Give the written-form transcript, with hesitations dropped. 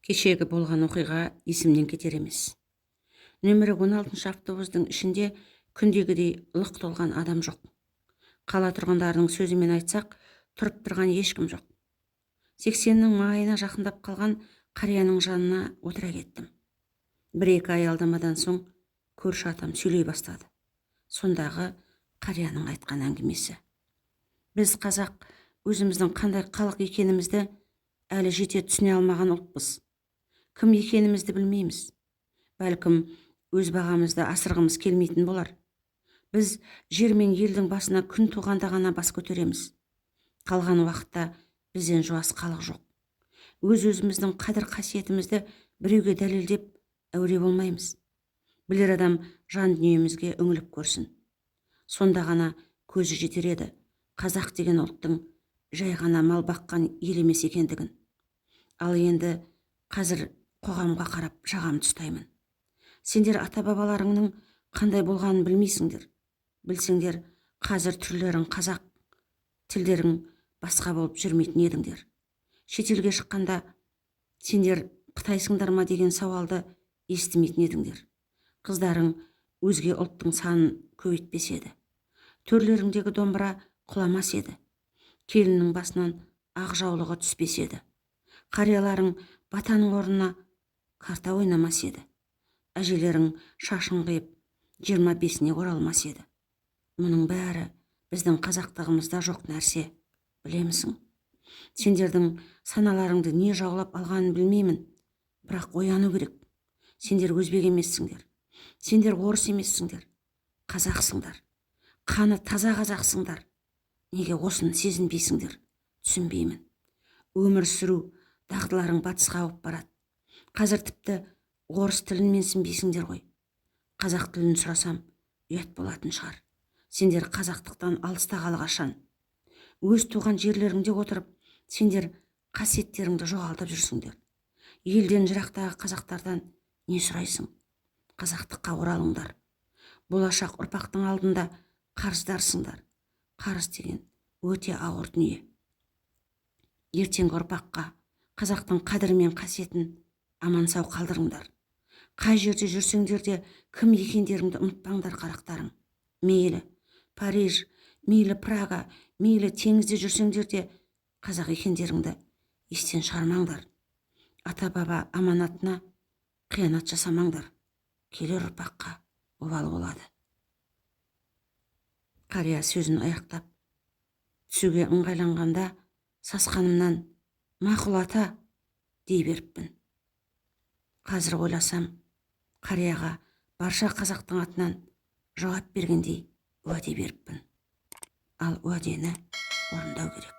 Кешегі болған оқиға есімнен кетер емес. Нөмірі 16 автобустың ішінде күндегідей лық толған адам жоқ. Қала тұрғындарының сөзімен айтсақ, тұрып тұрған ешкім жоқ. 80-нің майына жақындап қалған қарияның жанына отыра кеттім. 1-2 ай алдамадан соң көрші атам сөйлей бастады. Сондағы қарияның айтқан әңгімесі. Біз қазақ өзіміздің қандай халық екенімізді әлі жете түсіне алмаған ұлтпыз. Кім екенімізді білмейміз. Бәлкім өз бағамызды асырғымыз келмейтін болар. Біз жер мен елдің басына күн туғанда ғана бас көтереміз. Қалған уақытта бізден жуас халық жоқ. Өз-өзіміздің қадір қасиетімізді біреуге дәлелдеп әуре болмаймыз. Білер адам жан дүниемізге үңіліп көрсін. Сонда ғана көзі жетер еді қазақ деген ұлттың жай ғана мал баққан ел емес екендігін. Ал енді қазір қоғамға қарап жағам ұстаймын. Сендер ата-бабаларыңның қандай болғанын білмейсіңдер. Білсеңдер, қазір түрлерің қазақ, тілдерің басқа болып жүрмейтін едіңдер. Шетелге шыққанда сендер қытайсыңдар ма деген сауалды естімейтін едіңдер. Қыздарың өзге ұлттың санын көбейтпес еді. Төрлеріңдегі домбыра құламас еді. Келіннің басынан ақ жаулығы түспес еді. Қарияларың батаның орнына карта ойнамас еді. Әжелерің шашын қиып 25-не оралмас еді. Мұның бәрі біздің қазақтығымызда жоқ нәрсе, білемісің? Сендердің саналарыңды не жаулап алғанын білмеймін, бірақ ояну керек. Сендер өзбек емессіңдер. Сендер орыс емессіңдер. Қазақсыңдар. Қаны таза қазақсыңдар. Неге осыны сезінбейсіңдер? Түсінбеймін. Өмір сүру дағдыларың батысқа ауып барады. Қазір тіпті орыс тілін менсінбейсіңдер ғой. Қазақ тілін сұрасам, ұят болатын шығар. Сендер қазақтықтан алыстағалы қашан. Өз туған жерлеріңде отырып, сендер қасиеттеріңді жоғалтып жүрсіңдер. Елден жырақтағы қазақтардан не сұрайсың? Қазақтыққа оралыңдар. Болашақ ұрпақтың алдында қарыздарсыңдар. Қарыз деген өте ауыр дүние. Ертеңгі ұрпаққа қазақтың қадірі мен қасиетін аман сау қалдырыңдар. Қай жерде жүрсеңдер де кім екендеріңді ұмытпаңдар қарақтарың. Мейлі Париж, мейлі Прага, мейлі теңізде жүрсеңдер де қазақ екендеріңді естен шығармаңдар. Ата-баба аманатына қиянат жасамаңдар. Келер ұрпаққа обал болады. Қария сөзін аяқтап түсуге ыңғайланғанда сасқанымнан мақұл ата дей беріппін. Қазір ойласам, қарияға барша қазақтың атынан жауап бергендей уәде беріппін. Ал уәдені орындау керек.